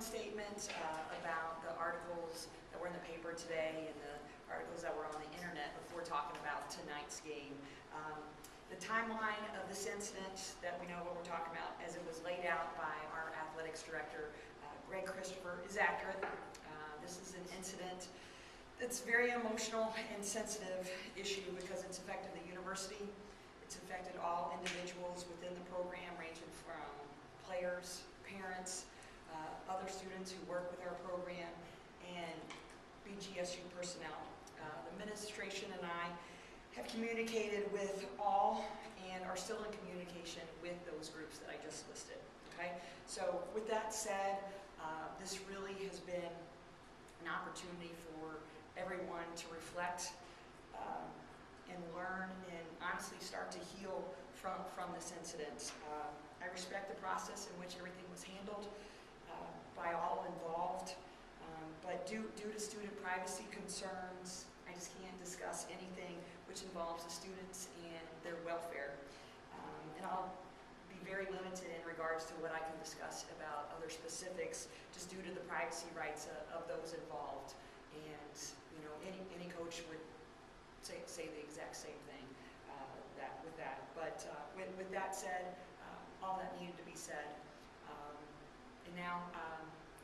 statement about the articles that were in the paper today and the articles that were on the internet before talking about tonight's game. The timeline of this incident, that we know what we're talking about, as it was laid out by our athletics director, Greg Christopher, is accurate. This is an incident that's very emotional and sensitive issue because it's affected the university. It's affected all individuals within the program, ranging from players, parents, other students who work with our program, and BGSU personnel. The administration and I have communicated with all and are still in communication with those groups that I just listed. Okay, so with that said, this really has been an opportunity for everyone to reflect and learn and honestly start to heal from this incident. I respect the process in which everything was handled by all involved, but due to student privacy concerns, I just can't discuss anything which involves the students and their welfare. And I'll be very limited in regards to what I can discuss about other specifics, just due to the privacy rights of those involved. And you know, any coach would say the exact same thing with that. But with that said, all that needed to be said. And now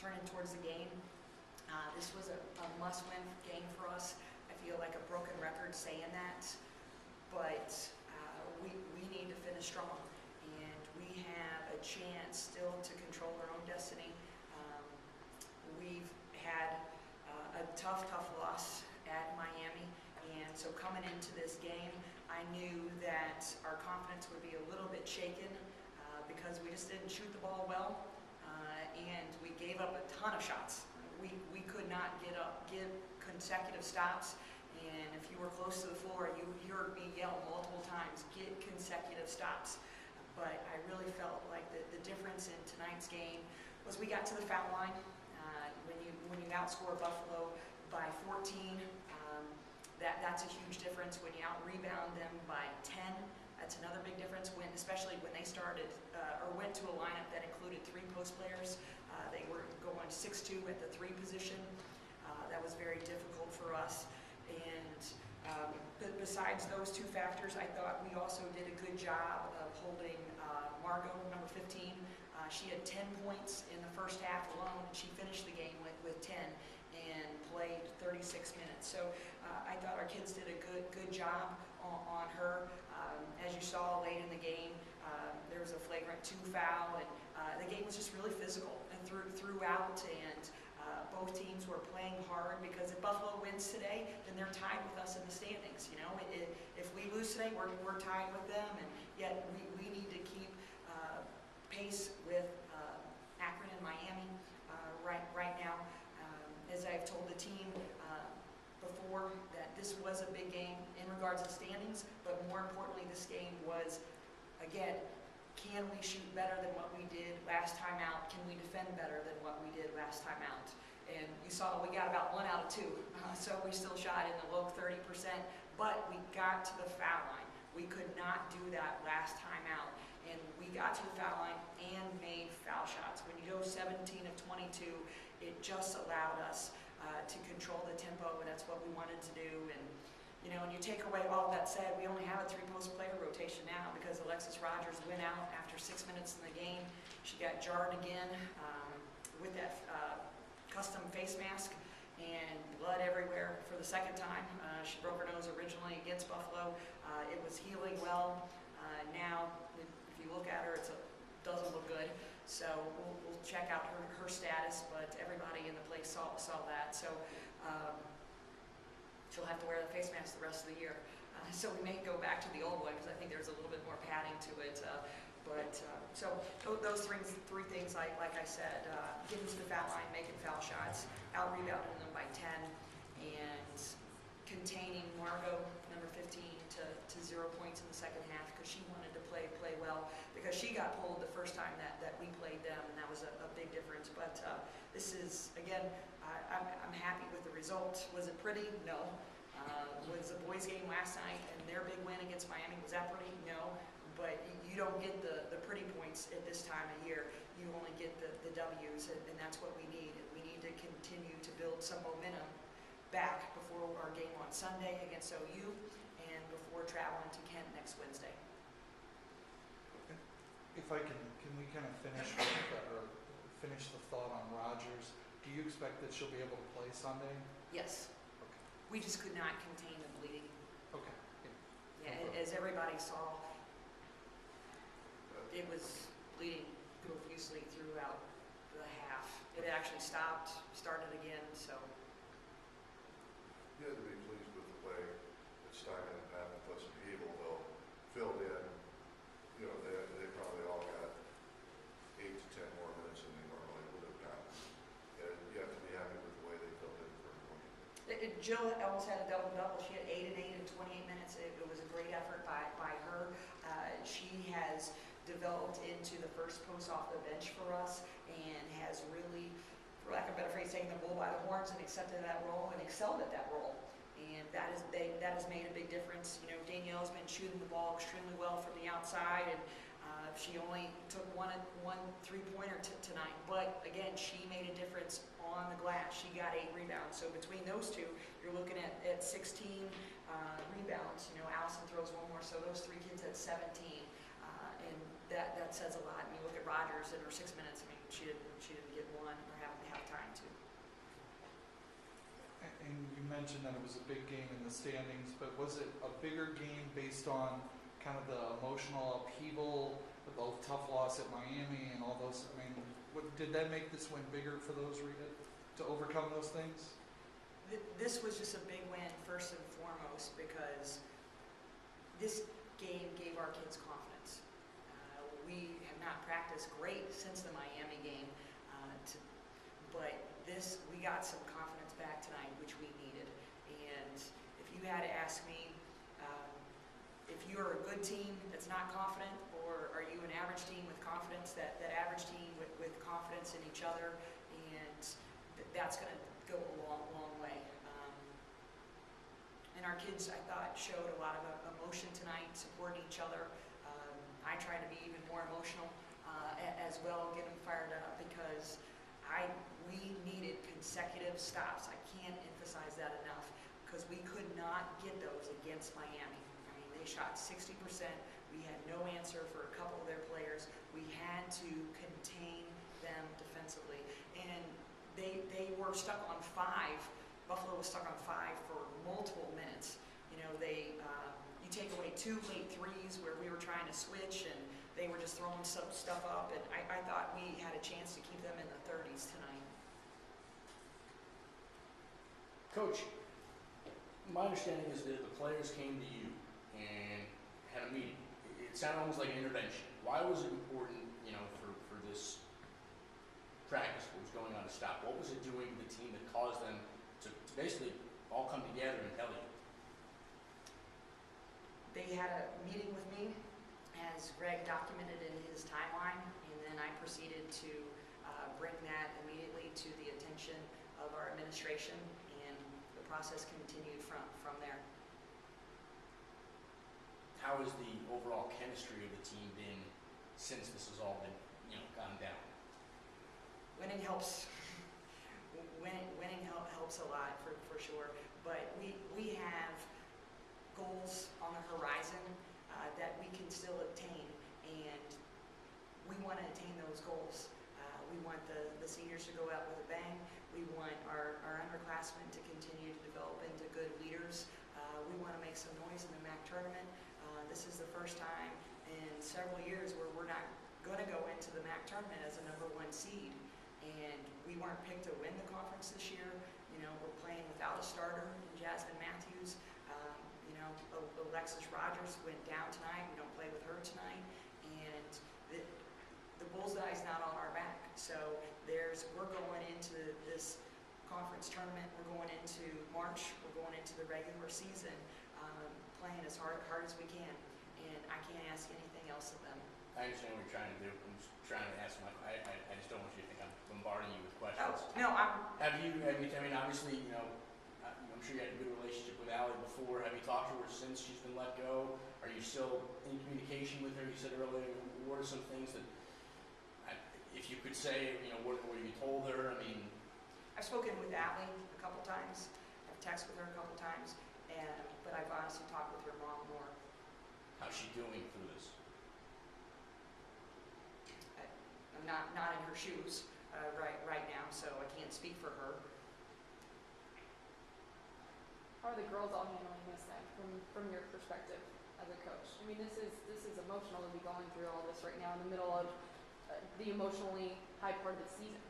turning towards the game, this was a must-win game for us. I feel like a broken record saying that, but we need to finish strong, and we have a chance still to control our own destiny. We've had a tough loss at Miami, and so coming into this game, I knew that our confidence would be a little bit shaken because we just didn't shoot the ball well, and we gave up a ton of shots. We could not give consecutive stops, and if you were close to the floor, you heard me yell multiple times, get consecutive stops. But I really felt like the difference in tonight's game was we got to the foul line. When you outscore Buffalo by 14, that's a huge difference. When you out-rebound them by 10, that's another big difference, especially when they started or went to a lineup that included 3 post players. They were going 6-2 at the 3 position. That was very difficult for us. And besides those 2 factors, I thought we also did a good job of holding Margot, number 15. She had 10 points in the first half alone, and she finished the game with 10 and played 36 minutes. So I thought our kids did a good job on her. As you saw late in the game, there was a flagrant 2 foul, and the game was just really physical and throughout, and both teams were playing hard, because if Buffalo wins today, then they're tied with us in the standings. You know, if we lose today, we're tied with them, and yet we need to keep pace with Akron and Miami right now. As I've told the team before, that this was a big game in regards to standings, but more importantly, this game was, again, can we shoot better than what we did last time out? Can we defend better than what we did last time out? And you saw we got about 1 out of 2, so we still shot in the low 30%, but we got to the foul line. We could not do that last time out, and we got to the foul line and made foul shots. When you go 17 of 22, it just allowed us to control the tempo, and that's what we wanted to do. And you know, when you take away all that said, we only have a 3 post player rotation now because Alexis Rogers went out after 6 minutes in the game. She got jarred again with that custom face mask, and blood everywhere for the 2nd time. She broke her nose originally against Buffalo. It was healing well. Now, if you look at her, it doesn't look good. So we'll check out her status, but everybody in the place saw that. So she'll have to wear the face mask the rest of the year. So we may go back to the old one, because I think there's a little bit more padding to it. So those 3 things, like I said, getting to the foul line, making foul shots, out-rebounding them by 10, and containing Margot, number 15, to 0 points in the 2nd half, because she wanted to play well, because she got pulled the first time that we played them, and that was a big difference. But this is, again, I'm happy with the result. Was it pretty? No. Was the boys' game last night and their big win against Miami, was that pretty? No. but you don't get the pretty points at this time of year. You only get the W's, and that's what we need. And we need to continue to build some momentum back before our game on Sunday against OU and before traveling to Kent next Wednesday. If I can we kind of finish the thought on Rogers? Do you expect that she'll be able to play Sunday? Yes. Okay. We just could not contain the bleeding. Okay. Yeah, as everybody saw, it was bleeding profusely throughout the half. It actually stopped, started again, so. You had to be pleased with the way that Steiner and Pat and Plus and Hebel filled in. You know, they probably all got 8 to 10 more minutes than they normally would have gotten. And you have to be happy with the way they filled in for everyone. Jill almost had a double-double. She had 8 and 8 in 28 minutes. It was a great effort by her. She has developed into the first post off the bench for us and has really, for lack of a better phrase, taken the bull by the horns and accepted that role and excelled at that role. And that has made a big difference. You know, Danielle's been shooting the ball extremely well from the outside, and she only took one 3-pointer tonight. But again, she made a difference on the glass. She got 8 rebounds. So between those two, you're looking at 16 rebounds. You know, Allison throws one more, so those 3 kids at 17. And that says a lot. And you look at Rogers in her 6 minutes. I mean, she didn't get one or have time to. And you mentioned that it was a big game in the standings, but was it a bigger game based on kind of the emotional upheaval, the tough loss at Miami and all those? I mean, did that make this win bigger for those to overcome those things? This was just a big win first and foremost because this game gave our kids confidence. We have not practiced great since the Miami game, but we got some confidence back tonight, which we needed. And if you had to ask me, if you're a good team that's not confident, or are you an average team with confidence, that average team with confidence in each other, and that's going to go a long way. And our kids, I thought, showed a lot of emotion tonight, supporting each other. I tried to be even more emotional as well, get them fired up, because we needed consecutive stops. I can't emphasize that enough, because we could not get those against Miami. I mean, they shot 60%. We had no answer for a couple of their players. We had to contain them defensively. And they were stuck on 5. Buffalo was stuck on 5 for multiple minutes. You know, you take away 2 late threes where we were trying to switch, and they were just throwing some stuff up. And I thought we had a chance to keep them in the 30s tonight. Coach, my understanding is that the players came to you and had a meeting. It sounded almost like an intervention. Why was it important, you know, for this practice what was going on to stop? What was it doing to the team that caused them to basically all come together and tell you? They had a meeting with me, as Greg documented in his timeline, and then I proceeded to bring that immediately to the attention of our administration, and the process continued from there. How has the overall chemistry of the team been since this has all been, you know, gone down? Winning helps. Winning helps a lot for sure. But we have goals on the horizon that we can still obtain, and we want to attain those goals. We want the seniors to go out with a bang. We want our underclassmen to continue to develop into good leaders. We want to make some noise in the MAC tournament. This is the first time in several years where we're not going to go into the MAC tournament as a #1 seed. And we weren't picked to win the conference this year. You know, we're playing without a starter in Jasmine Matthews. You know, Alexis Rogers went down tonight. We don't play with her tonight. And the bullseye's not on our back. So we're going into this conference tournament. We're going into March. We're going into the regular season, playing as hard as we can. And I can't ask anything else of them. I understand what you're trying to do. I'm just trying to ask I just don't want you to think I'm bombarding you with questions. Oh, no, Have you, I mean, obviously, you know, I'm sure you had a good relationship with Allie before. Have you talked to her since she's been let go? Are you still in communication with her you said earlier, what are some things that, if you could say, you know, what you told her? I mean, I've spoken with Allie a couple times, I've texted with her a couple times, but I've honestly talked with her mom more. how's she doing through this? I'm not in her shoes right now, so I can't speak for her. How are the girls all handling this then, from your perspective as a coach? I mean, this is emotional to be going through all this right now in the middle of the emotionally high part of the season.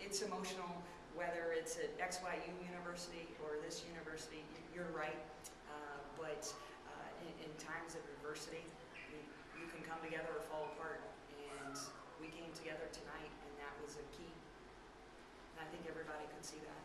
It's emotional, whether it's at XYU University or this university. You're right, but in times of adversity, you can come together or fall apart. And we came together tonight, and that was a key. And I think everybody could see that.